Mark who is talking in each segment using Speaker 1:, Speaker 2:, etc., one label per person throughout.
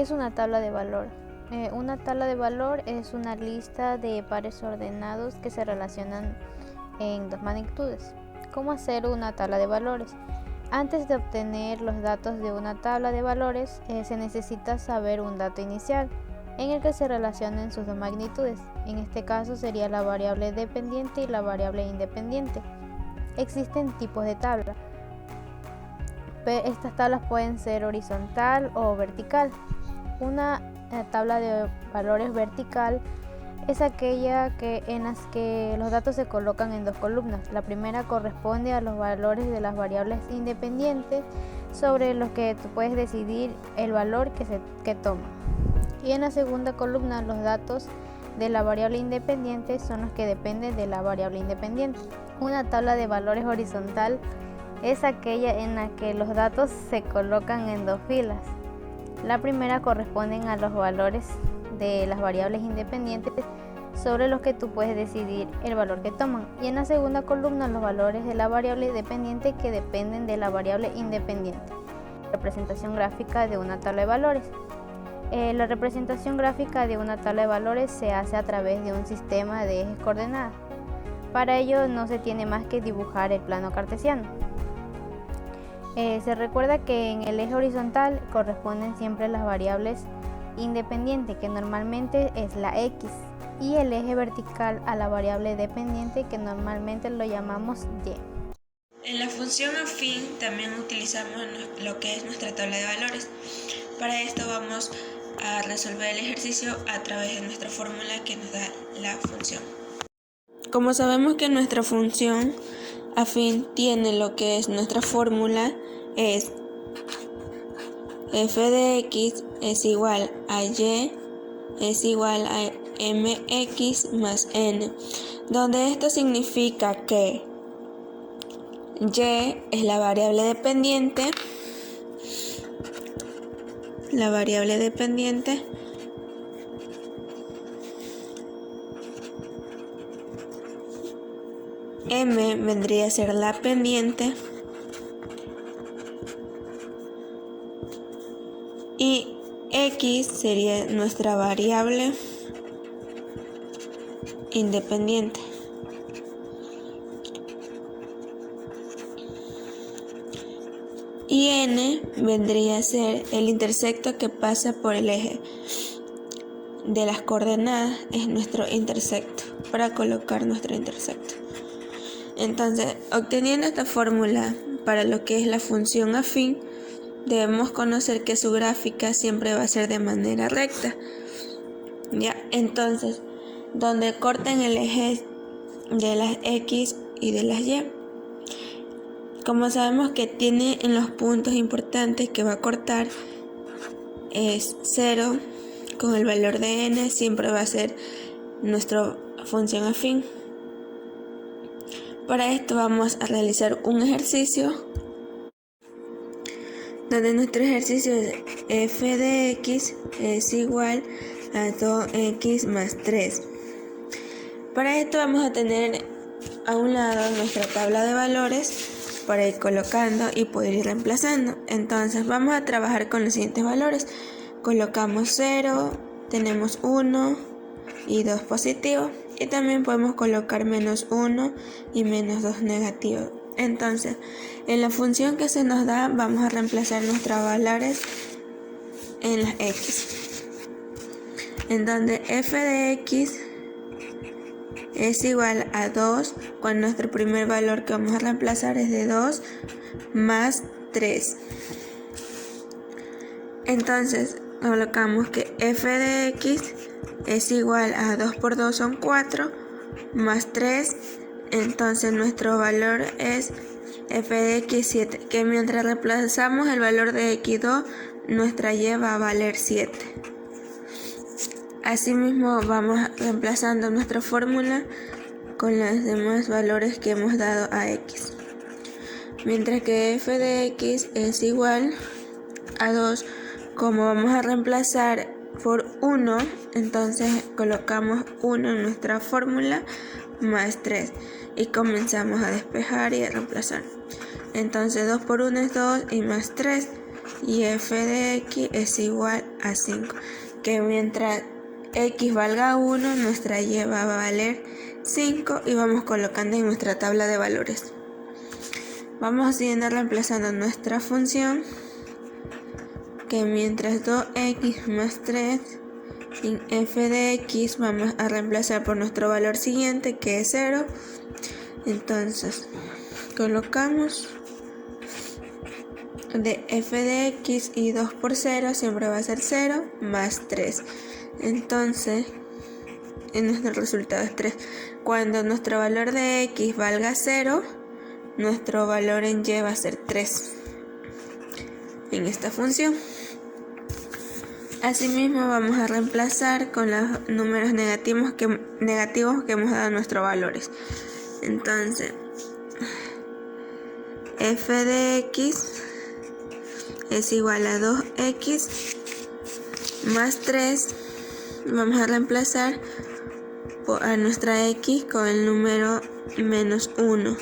Speaker 1: es una tabla de valor? Una tabla de valor es una lista de pares ordenados que se relacionan en dos magnitudes. ¿Cómo hacer una tabla de valores? Antes de obtener los datos de una tabla de valores, se necesita saber un dato inicial en el que se relacionen sus dos magnitudes. En este caso sería la variable dependiente y la variable independiente. Existen tipos de tabla. Estas tablas pueden ser horizontal o vertical. Una tabla de valores vertical es aquella en las que los datos se colocan en dos columnas. La primera corresponde a los valores de las variables independientes sobre los que tú puedes decidir el valor que toma. Y en la segunda columna los datos de la variable independiente son los que dependen de la variable independiente. Una tabla de valores horizontal es aquella en la que los datos se colocan en dos filas. La primera corresponden a los valores de las variables independientes sobre los que tú puedes decidir el valor que toman, y en la segunda columna los valores de la variable dependiente que dependen de la variable independiente. Representación gráfica de una tabla de valores. La representación gráfica de una tabla de valores se hace a través de un sistema de ejes coordenadas. Para ello no se tiene más que dibujar el plano cartesiano. Se recuerda que en el eje horizontal corresponden siempre las variables independientes, que normalmente es la x, y el eje vertical a la variable dependiente, que normalmente lo llamamos y.
Speaker 2: En la función afín también utilizamos lo que es nuestra tabla de valores. Para esto vamos a resolver el ejercicio a través de nuestra fórmula que nos da la función. Como sabemos que nuestra función afín tiene lo que es nuestra fórmula, es f de x es igual a y es igual a mx más n, donde esto significa que y es la variable dependiente, m vendría a ser la pendiente y x sería nuestra variable independiente. Y n vendría a ser el intersecto que pasa por el eje de las coordenadas, es nuestro intersecto, para colocar nuestro intersecto. Entonces, obteniendo esta fórmula para lo que es la función afín, debemos conocer que su gráfica siempre va a ser de manera recta. ¿Ya? Entonces, donde corten el eje de las x y de las y, como sabemos que tiene en los puntos importantes que va a cortar es 0, con el valor de n siempre va a ser nuestra función afín. Para esto vamos a realizar un ejercicio donde nuestro ejercicio es f de x es igual a 2x más 3. Para esto vamos a tener a un lado nuestra tabla de valores para ir colocando y poder ir reemplazando. Entonces vamos a trabajar con los siguientes valores. Colocamos 0, tenemos 1 y 2 positivos, y también podemos colocar menos 1 y menos 2 negativos. Entonces, en la función que se nos da vamos a reemplazar nuestros valores en las x, en donde f de x es igual a 2, cuando nuestro primer valor que vamos a reemplazar es de 2 más 3. Entonces colocamos que f de x es igual a 2 por 2 son 4 más 3, entonces nuestro valor es f de x 7, que mientras reemplazamos el valor de x2, nuestra y va a valer 7. Asimismo vamos reemplazando nuestra fórmula con los demás valores que hemos dado a x. Mientras que f de x es igual a 2, como vamos a reemplazar por 1, entonces colocamos 1 en nuestra fórmula más 3 y comenzamos a despejar y a reemplazar. Entonces 2 por 1 es 2 y más 3 y f de x es igual a 5, que mientras x valga 1, nuestra y va a valer 5 y vamos colocando en nuestra tabla de valores. Vamos siguiendo reemplazando nuestra función, que mientras 2x más 3 en f de x vamos a reemplazar por nuestro valor siguiente, que es 0. Entonces colocamos de f de x y 2 por 0 siempre va a ser 0 más 3. Entonces en nuestro resultado es 3. Cuando nuestro valor de x valga 0, nuestro valor en y va a ser 3 en esta función. Asimismo vamos a reemplazar con los números negativos que hemos dado a nuestros valores. Entonces f de x es igual a 2x más 3. Vamos a reemplazar a nuestra x con el número menos 1.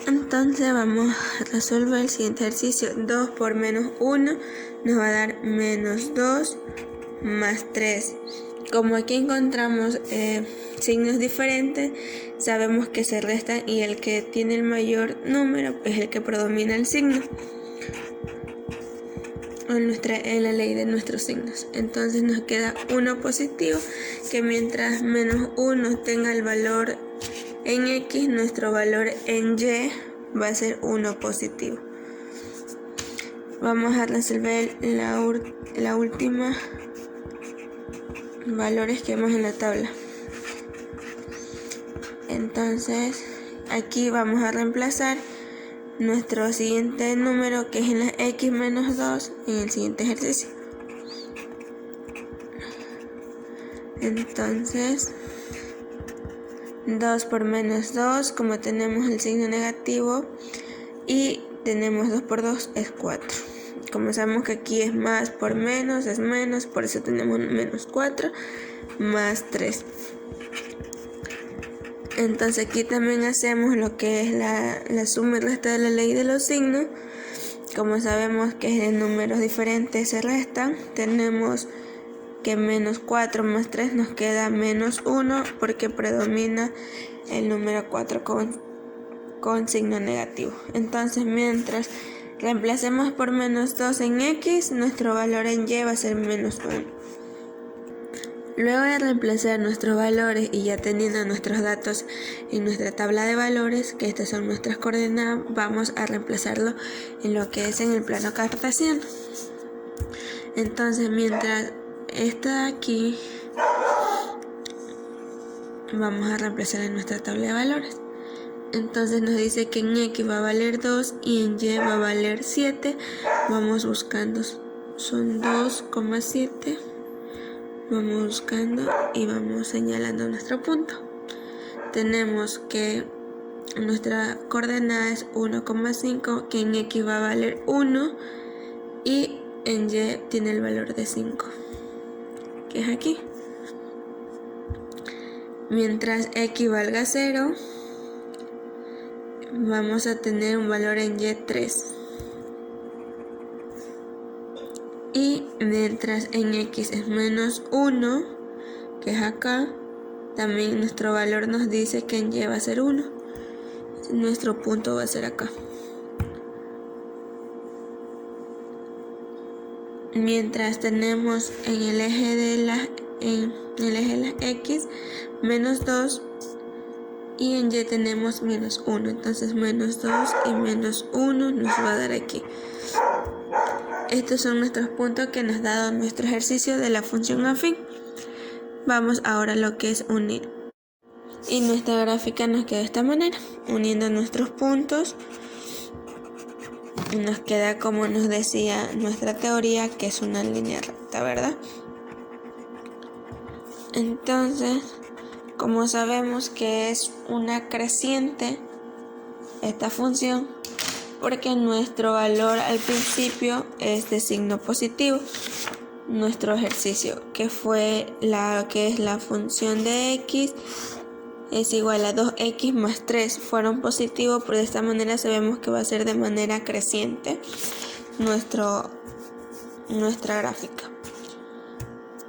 Speaker 2: Entonces vamos a resolver el siguiente ejercicio. 2 por menos 1 nos va a dar menos 2 más 3. Como aquí encontramos signos diferentes, sabemos que se restan y el que tiene el mayor número es el que predomina el signo en la ley de nuestros signos. Entonces nos queda 1 positivo, que mientras menos 1 tenga el valor en x, nuestro valor en y va a ser 1 positivo. Vamos a resolver la última valores que vemos en la tabla. Entonces aquí vamos a reemplazar nuestro siguiente número, que es en la x menos 2, en el siguiente ejercicio. Entonces 2 por menos 2, como tenemos el signo negativo y tenemos 2 por 2 es 4. Como sabemos que aquí es más por menos, es menos, por eso tenemos menos 4 más 3. Entonces aquí también hacemos lo que es la suma y resta de la ley de los signos. Como sabemos que en números diferentes se restan, tenemos que menos 4 más 3 nos queda menos 1, porque predomina el número 4 con signo negativo. Entonces mientras reemplacemos por menos 2 en x, nuestro valor en y va a ser menos 1. Luego de reemplazar nuestros valores y ya teniendo nuestros datos en nuestra tabla de valores, que estas son nuestras coordenadas, vamos a reemplazarlo en lo que es en el plano cartesiano. Entonces mientras está aquí, vamos a reemplazar en nuestra tabla de valores. Entonces nos dice que en x va a valer 2 y en y va a valer 7. Vamos buscando, son 2,7. Vamos buscando y vamos señalando nuestro punto. Tenemos que nuestra coordenada es 1,5, que en x va a valer 1 y en y tiene el valor de 5, que es aquí. Mientras x valga 0, vamos a tener un valor en y 3. Y mientras en x es menos 1, que es acá, también nuestro valor nos dice que en y va a ser 1. Nuestro punto va a ser acá. Mientras tenemos en el eje de las x menos 2 y en y tenemos menos 1. Entonces menos 2 y menos 1 nos va a dar aquí. Estos son nuestros puntos que nos ha dado nuestro ejercicio de la función afín. Vamos ahora a lo que es unir. Y nuestra gráfica nos queda de esta manera. Uniendo nuestros puntos, nos queda como nos decía nuestra teoría, que es una línea recta, ¿verdad? Entonces, como sabemos que es una creciente esta función, porque nuestro valor al principio es de signo positivo. Nuestro ejercicio, que fue la función de x, es igual a 2x más 3, fueron positivos, pero de esta manera sabemos que va a ser de manera creciente. nuestra gráfica.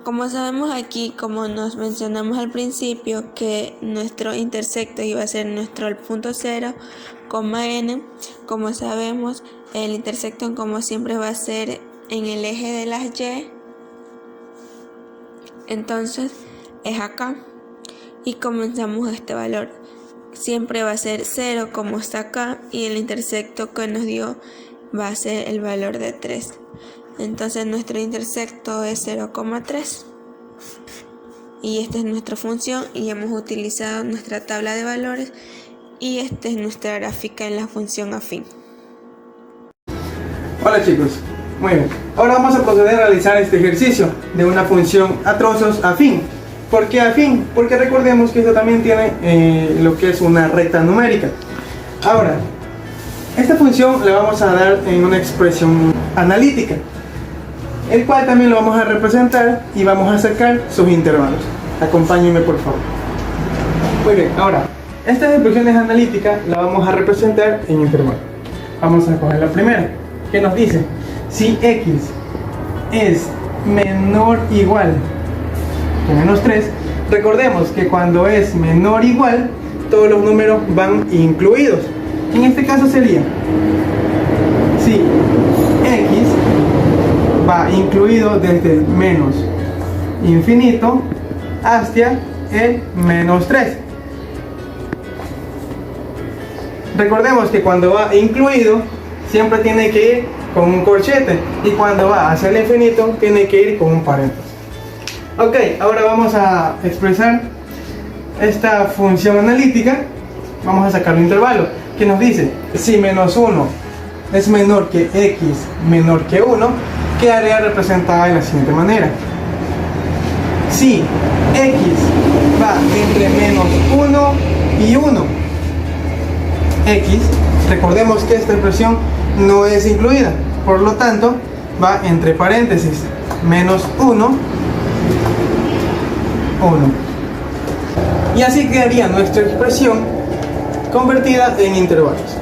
Speaker 2: Como sabemos aquí, como nos mencionamos al principio, que nuestro intersecto iba a ser el punto 0, n, como sabemos, el intersecto como siempre va a ser en el eje de las y, entonces es acá, y comenzamos este valor. Siempre va a ser 0 como está acá, y el intersecto que nos dio va a ser el valor de 3. Entonces nuestro intersecto es 0,3. Y esta es nuestra función y hemos utilizado nuestra tabla de valores y esta es nuestra gráfica en la función afín.
Speaker 3: Hola chicos, muy bien. Ahora vamos a proceder a realizar este ejercicio de una función a trozos afín. ¿Por qué afín? Porque recordemos que esto también tiene lo que es una recta numérica. Ahora, esta función le vamos a dar en una expresión analítica, el cual también lo vamos a representar y vamos a sacar sus intervalos. Acompáñenme por favor. Muy bien, ahora, estas expresiones analíticas las vamos a representar en intervalos. Vamos a coger la primera, que nos dice, si x es menor o igual que menos 3, recordemos que cuando es menor o igual, todos los números van incluidos. En este caso sería, si x va incluido desde el menos infinito hasta el menos 3. Recordemos que cuando va incluido siempre tiene que ir con un corchete y cuando va hacia el infinito tiene que ir con un paréntesis. Ok, ahora vamos a expresar esta función analítica. Vamos a sacar un intervalo que nos dice, si menos 1 es menor que x menor que 1, quedaría representada de la siguiente manera. Si x va entre menos 1 y 1, x, recordemos que esta expresión no es incluida, por lo tanto va entre paréntesis, menos 1, 1. Y así quedaría nuestra expresión convertida en intervalos.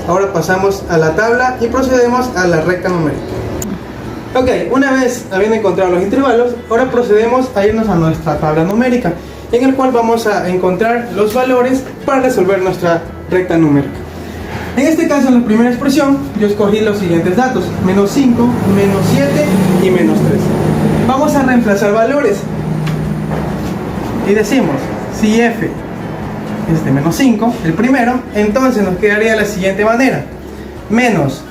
Speaker 3: Ahora pasamos a la tabla y procedemos a la recta numérica. Ok, una vez habiendo encontrado los intervalos, ahora procedemos a irnos a nuestra tabla numérica, en el cual vamos a encontrar los valores para resolver nuestra recta numérica. En este caso, en la primera expresión, yo escogí los siguientes datos, menos 5, menos 7 y menos 3. Vamos a reemplazar valores y decimos, si f es de menos 5, el primero, entonces nos quedaría de la siguiente manera, menos,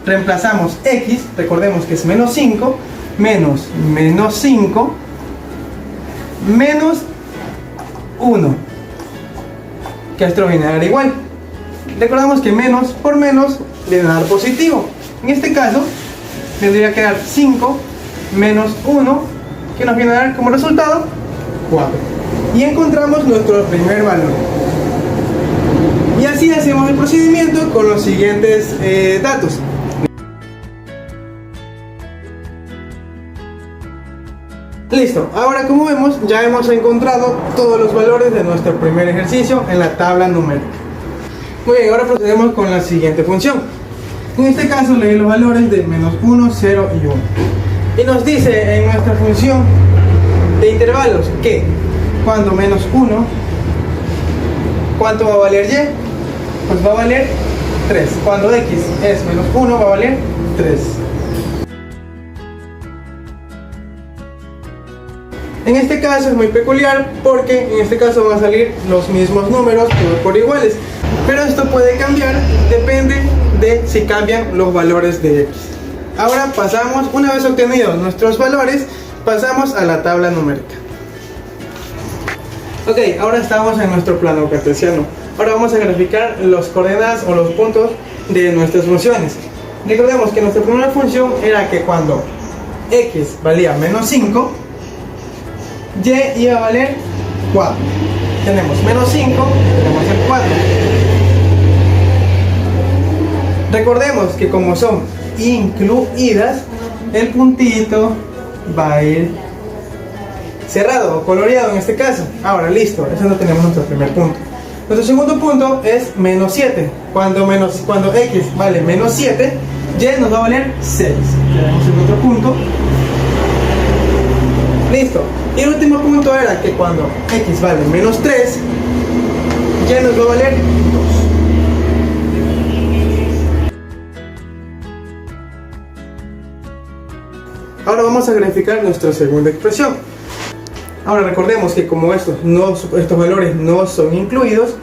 Speaker 3: reemplazamos x, recordemos que es menos 5, menos menos 5, menos 1, que esto viene a dar igual. Recordamos que menos por menos viene a dar positivo. En este caso, tendría que dar 5 menos 1, que nos viene a dar como resultado 4. Y encontramos nuestro primer valor. Y así hacemos el procedimiento con los siguientes datos. Listo, ahora como vemos ya hemos encontrado todos los valores de nuestro primer ejercicio en la tabla numérica. Muy bien, ahora procedemos con la siguiente función. En este caso leí los valores de menos 1, 0 y 1. Y nos dice en nuestra función de intervalos que cuando menos 1, ¿cuánto va a valer y? Pues va a valer 3. Cuando x es menos 1 va a valer 3. En este caso es muy peculiar porque en este caso van a salir los mismos números por iguales. Pero esto puede cambiar, depende de si cambian los valores de x. Ahora pasamos, una vez obtenidos nuestros valores, pasamos a la tabla numérica. Ok, ahora estamos en nuestro plano cartesiano. Ahora vamos a graficar las coordenadas o los puntos de nuestras funciones. Recordemos que nuestra primera función era que cuando x valía menos 5, y iba a valer 4. Tenemos menos 5, tenemos el 4. Recordemos que como son incluidas, el puntito va a ir cerrado o coloreado en este caso. Ahora listo, eso no tenemos nuestro primer punto. Nuestro segundo punto es menos 7. Cuando x vale menos 7, y nos va a valer 6. Quedamos en otro punto. Listo. Y el último punto era que cuando x vale menos 3, y nos va a valer 2. Ahora vamos a graficar nuestra segunda expresión. Ahora recordemos que como estos valores no son incluidos,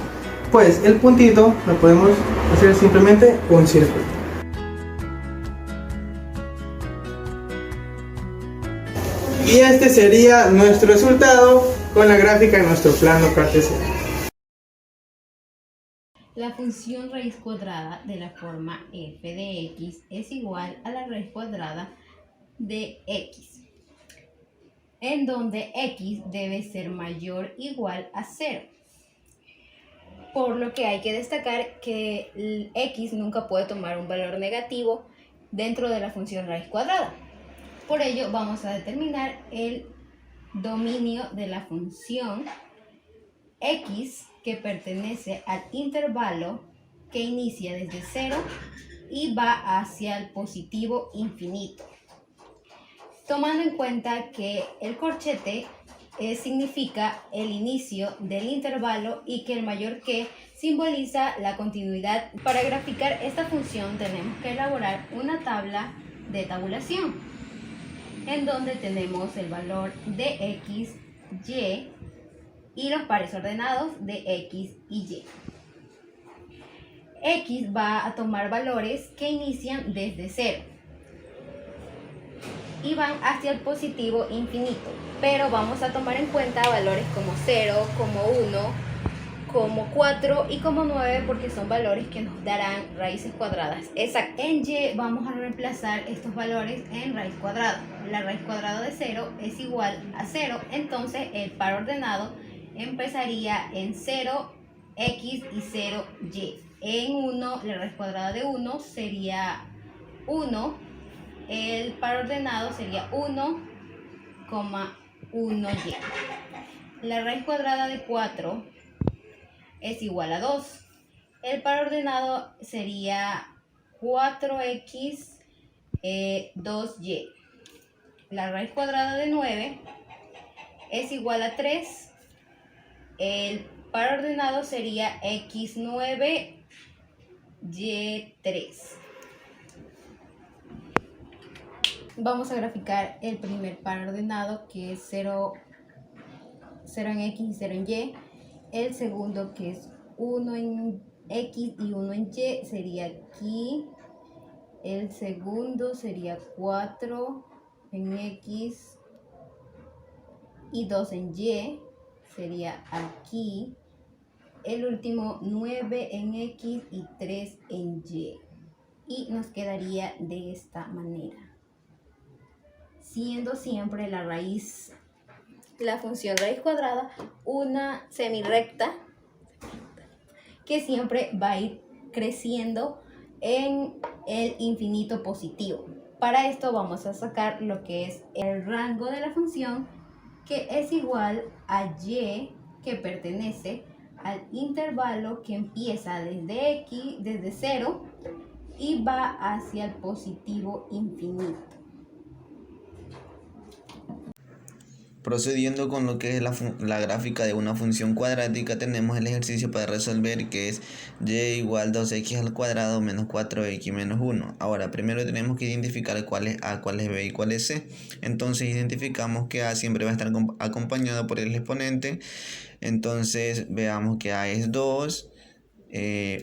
Speaker 3: pues el puntito lo podemos hacer simplemente un círculo. Y este sería nuestro resultado con la gráfica de nuestro plano cartesiano.
Speaker 4: La función raíz cuadrada de la forma f de x es igual a la raíz cuadrada de x, en donde x debe ser mayor o igual a 0. Por lo que hay que destacar que el x nunca puede tomar un valor negativo dentro de la función raíz cuadrada. Por ello vamos a determinar el dominio de la función x que pertenece al intervalo que inicia desde 0 y va hacia el positivo infinito. Tomando en cuenta que el corchete significa el inicio del intervalo y que el mayor que simboliza la continuidad. Para graficar esta función tenemos que elaborar una tabla de tabulación en donde tenemos el valor de x, y y los pares ordenados de x y y. X va a tomar valores que inician desde 0 y van hacia el positivo infinito, pero vamos a tomar en cuenta valores como 0, como 1, como 4 y como 9 porque son valores que nos darán raíces cuadradas exactas. En y vamos a reemplazar estos valores en raíz cuadrada. La raíz cuadrada de 0 es igual a 0, entonces el par ordenado empezaría en 0, x y 0, y. En 1, la raíz cuadrada de 1 sería 1. El par ordenado sería 1,1y. La raíz cuadrada de 4 es igual a 2. El par ordenado sería 4x 2y. La raíz cuadrada de 9 es igual a 3. El par ordenado sería x9 y3. Vamos a graficar el primer par ordenado que es 0 en x y 0 en y. El segundo que es 1 en x y 1 en y sería aquí. El segundo sería 4 en x y 2 en y sería aquí. El último 9 en x y 3 en y. Y nos quedaría de esta manera, siendo siempre la función raíz cuadrada una semirrecta que siempre va a ir creciendo en el infinito positivo. Para esto vamos a sacar lo que es el rango de la función, que es igual a y que pertenece al intervalo que empieza desde 0 y va hacia el positivo infinito.
Speaker 5: Procediendo con lo que es la gráfica de una función cuadrática, tenemos el ejercicio para resolver, que es y igual 2x al cuadrado menos 4x menos 1. Ahora, primero tenemos que identificar cuál es a, cuál es b y cuál es c. Entonces identificamos que a siempre va a estar acompañado por el exponente. Entonces veamos que a es 2.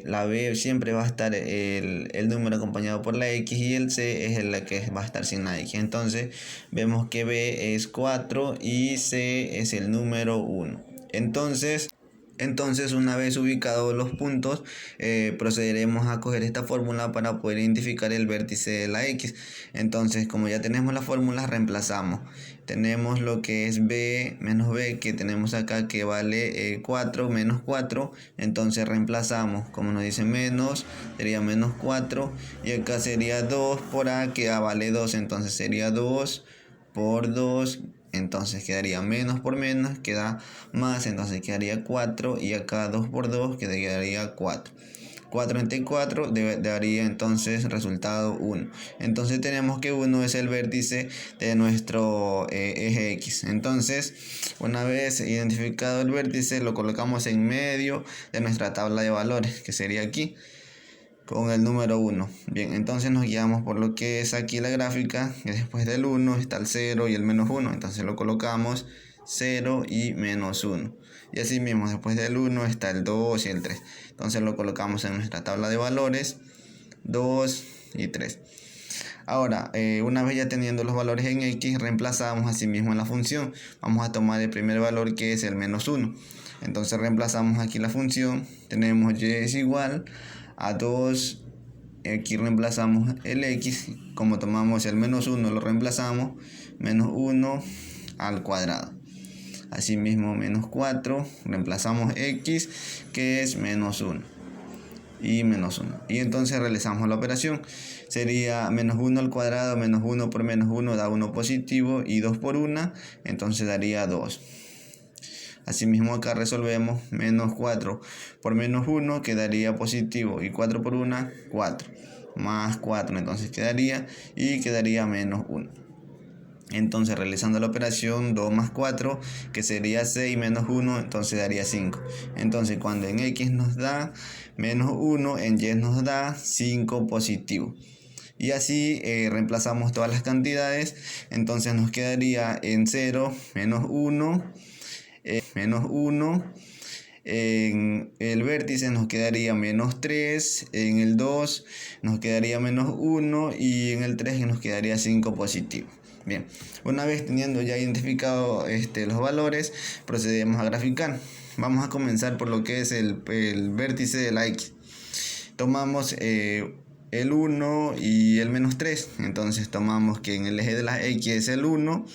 Speaker 5: La b siempre va a estar el número acompañado por la x, y el c es la que va a estar sin la x. Entonces vemos que b es 4 y c es el número 1. Entonces una vez ubicados los puntos, procederemos a coger esta fórmula para poder identificar el vértice de la x. Entonces, como ya tenemos la fórmula, reemplazamos. Tenemos lo que es b menos b, que tenemos acá, que vale 4 menos 4. Entonces reemplazamos, como nos dice menos, sería menos 4. Y acá sería 2 por a, que a vale 2. Entonces sería 2 por 2. Entonces quedaría menos por menos, queda más, entonces quedaría 4, y acá 2 por 2 quedaría 4. 4 entre 4 daría entonces resultado 1. Entonces tenemos que 1 es el vértice de nuestro eje X. Entonces, una vez identificado el vértice, lo colocamos en medio de nuestra tabla de valores, que sería aquí, con el número 1. Bien, entonces nos guiamos por lo que es aquí la gráfica, que después del 1 está el 0 y el menos 1. Entonces lo colocamos 0 y menos 1. Y así mismo después del 1 está el 2 y el 3. Entonces lo colocamos en nuestra tabla de valores 2 y 3. Ahora, una vez ya teniendo los valores en X, reemplazamos así mismo en la función. Vamos a tomar el primer valor, que es el menos 1. Entonces reemplazamos aquí la función. Tenemos y es igual a 2. Aquí reemplazamos el X. Como tomamos el menos 1, lo reemplazamos. Menos 1 al cuadrado. Asimismo, menos 4, reemplazamos X, que es menos 1, y menos 1. Y entonces realizamos la operación. Sería menos 1 al cuadrado, menos 1 por menos 1 da 1 positivo, y 2 por 1, entonces daría 2. Asimismo acá resolvemos. Menos 4 por menos 1 quedaría positivo, y 4 por 1, 4. Más 4, entonces quedaría menos 1. Entonces realizando la operación 2 más 4, que sería 6 menos 1, entonces daría 5. Entonces cuando en X nos da menos 1, en Y nos da 5 positivo. Y así reemplazamos todas las cantidades. Entonces nos quedaría en 0 menos 1, menos 1. En el vértice nos quedaría menos 3, en el 2 nos quedaría menos 1 y en el 3 nos quedaría 5 positivo. Bien, una vez teniendo ya identificado los valores, procedemos a graficar. Vamos a comenzar por lo que es el vértice de la X. Tomamos el 1 y el menos 3. Entonces tomamos que en el eje de las X es el 1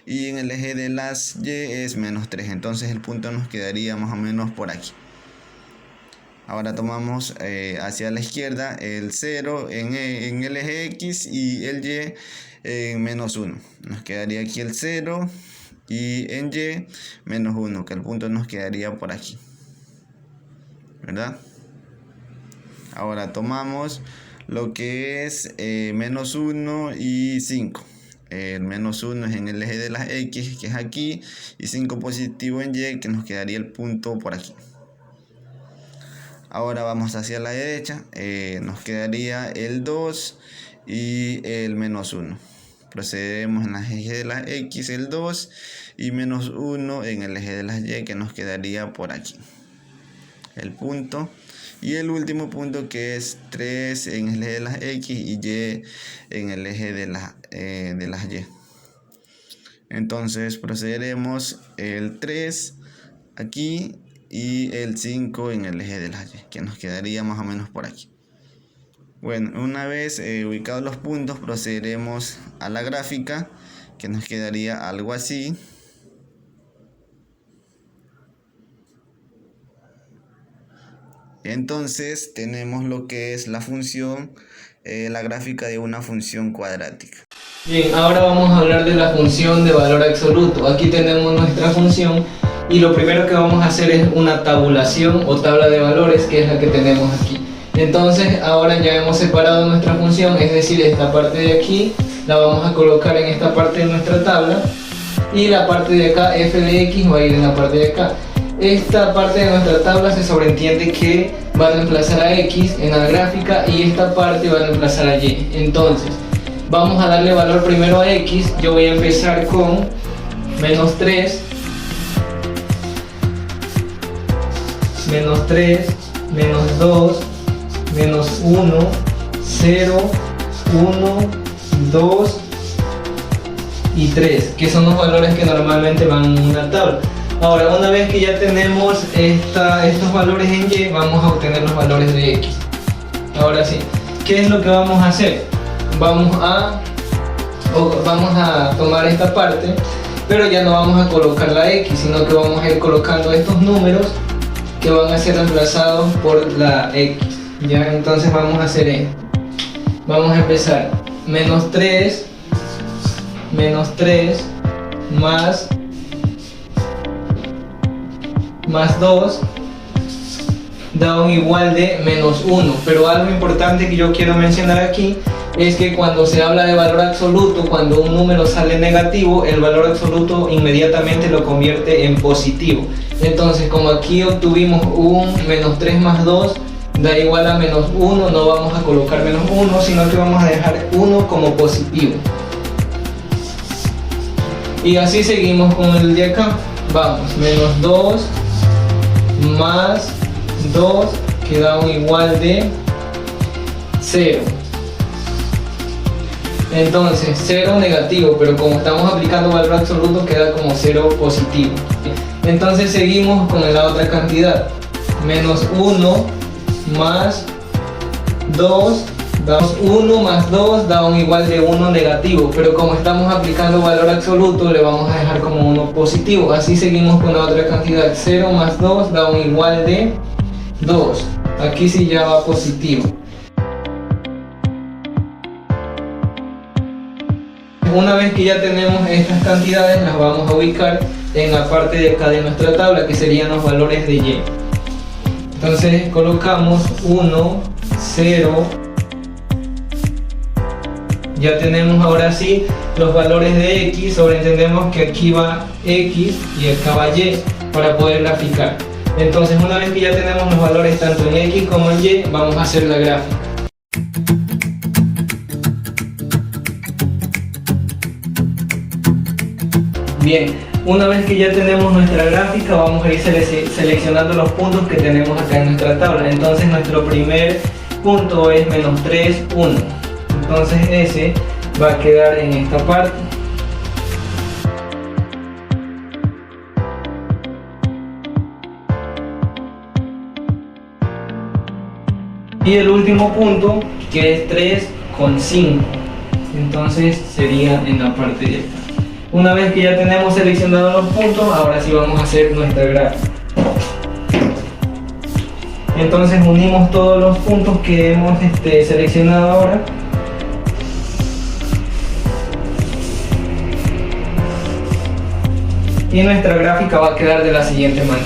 Speaker 5: y en el eje de las Y es menos 3. Entonces el punto nos quedaría más o menos por aquí. Ahora tomamos hacia la izquierda el 0 en el eje X y el Y en menos 1. Nos quedaría aquí el 0 y en Y menos 1, que el punto nos quedaría por aquí, ¿verdad? Ahora tomamos lo que es menos 1 y 5. El menos 1 es en el eje de las X, que es aquí, y 5 positivo en Y, que nos quedaría el punto por aquí. Ahora vamos hacia la derecha, nos quedaría el 2 y el menos 1. Procedemos en el eje de las X el 2 y menos 1 en el eje de las Y, que nos quedaría por aquí, el punto. Y el último punto, que es 3 en el eje de las X y Y en el eje de las Y. Entonces procederemos el 3 aquí y el 5 en el eje de las Y, que nos quedaría más o menos por aquí. Bueno, una vez ubicados los puntos, procederemos a la gráfica, que nos quedaría algo así. Entonces tenemos lo que es la función, la gráfica de una función cuadrática.
Speaker 6: Bien, ahora vamos a hablar de la función de valor absoluto. Aquí tenemos nuestra función y lo primero que vamos a hacer es una tabulación o tabla de valores, que es la que tenemos aquí. Entonces ahora ya hemos separado nuestra función, es decir, esta parte de aquí la vamos a colocar en esta parte de nuestra tabla y la parte de acá, f de x, va a ir en la parte de acá. Esta parte de nuestra tabla se sobreentiende que va a reemplazar a x en la gráfica y esta parte va a reemplazar a y. Entonces vamos a darle valor primero a x. Yo voy a empezar con menos 3, menos 2, menos 1, 0, 1, 2 y 3, que son los valores que normalmente van en una tabla. Ahora, una vez que ya tenemos estos valores en y, vamos a obtener los valores de x. Ahora sí, ¿qué es lo que vamos a hacer? Vamos a tomar esta parte, pero ya no vamos a colocar la x, sino que vamos a ir colocando estos números que van a ser reemplazados por la x. Ya, entonces vamos a hacer esto. Vamos a empezar menos 3 más 2 da un igual de menos 1. Pero algo importante que yo quiero mencionar aquí es que cuando se habla de valor absoluto, cuando un número sale negativo, el valor absoluto inmediatamente lo convierte en positivo. Entonces, como aquí obtuvimos un menos 3 más 2 da igual a menos 1, no vamos a colocar menos 1, sino que vamos a dejar 1 como positivo. Y así seguimos con el de acá. Vamos, menos 2 más 2 que da un igual de 0. Entonces 0 negativo, pero como estamos aplicando valor absoluto queda como 0 positivo. Entonces seguimos con la otra cantidad. Menos 1 más 2, damos 1 más 2 da un igual de 1 negativo, pero como estamos aplicando valor absoluto le vamos a dejar como 1 positivo. Así seguimos con la otra cantidad. 0 más 2 da un igual de 2. Aquí sí ya va positivo. Una vez que ya tenemos estas cantidades, las vamos a ubicar en la parte de acá de nuestra tabla, que serían los valores de y. Entonces colocamos 1, 0. Ya tenemos ahora sí los valores de x. Sobreentendemos que aquí va x y acá va y para poder graficar. Entonces una vez que ya tenemos los valores tanto en x como en y, vamos a hacer la gráfica. Bien, una vez que ya tenemos nuestra gráfica, vamos a ir seleccionando los puntos que tenemos acá en nuestra tabla. Entonces nuestro primer punto es menos 3, 1. Entonces ese va a quedar en esta parte. Y el último punto, que es 3,5. Entonces sería en la parte de esta. Una vez que ya tenemos seleccionados los puntos, ahora sí vamos a hacer nuestra gráfica. Entonces unimos todos los puntos que hemos seleccionado ahora. Y nuestra gráfica va a quedar de la siguiente manera.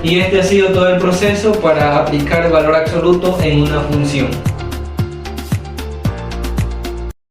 Speaker 6: Y este ha sido todo el proceso para aplicar el valor absoluto en una función.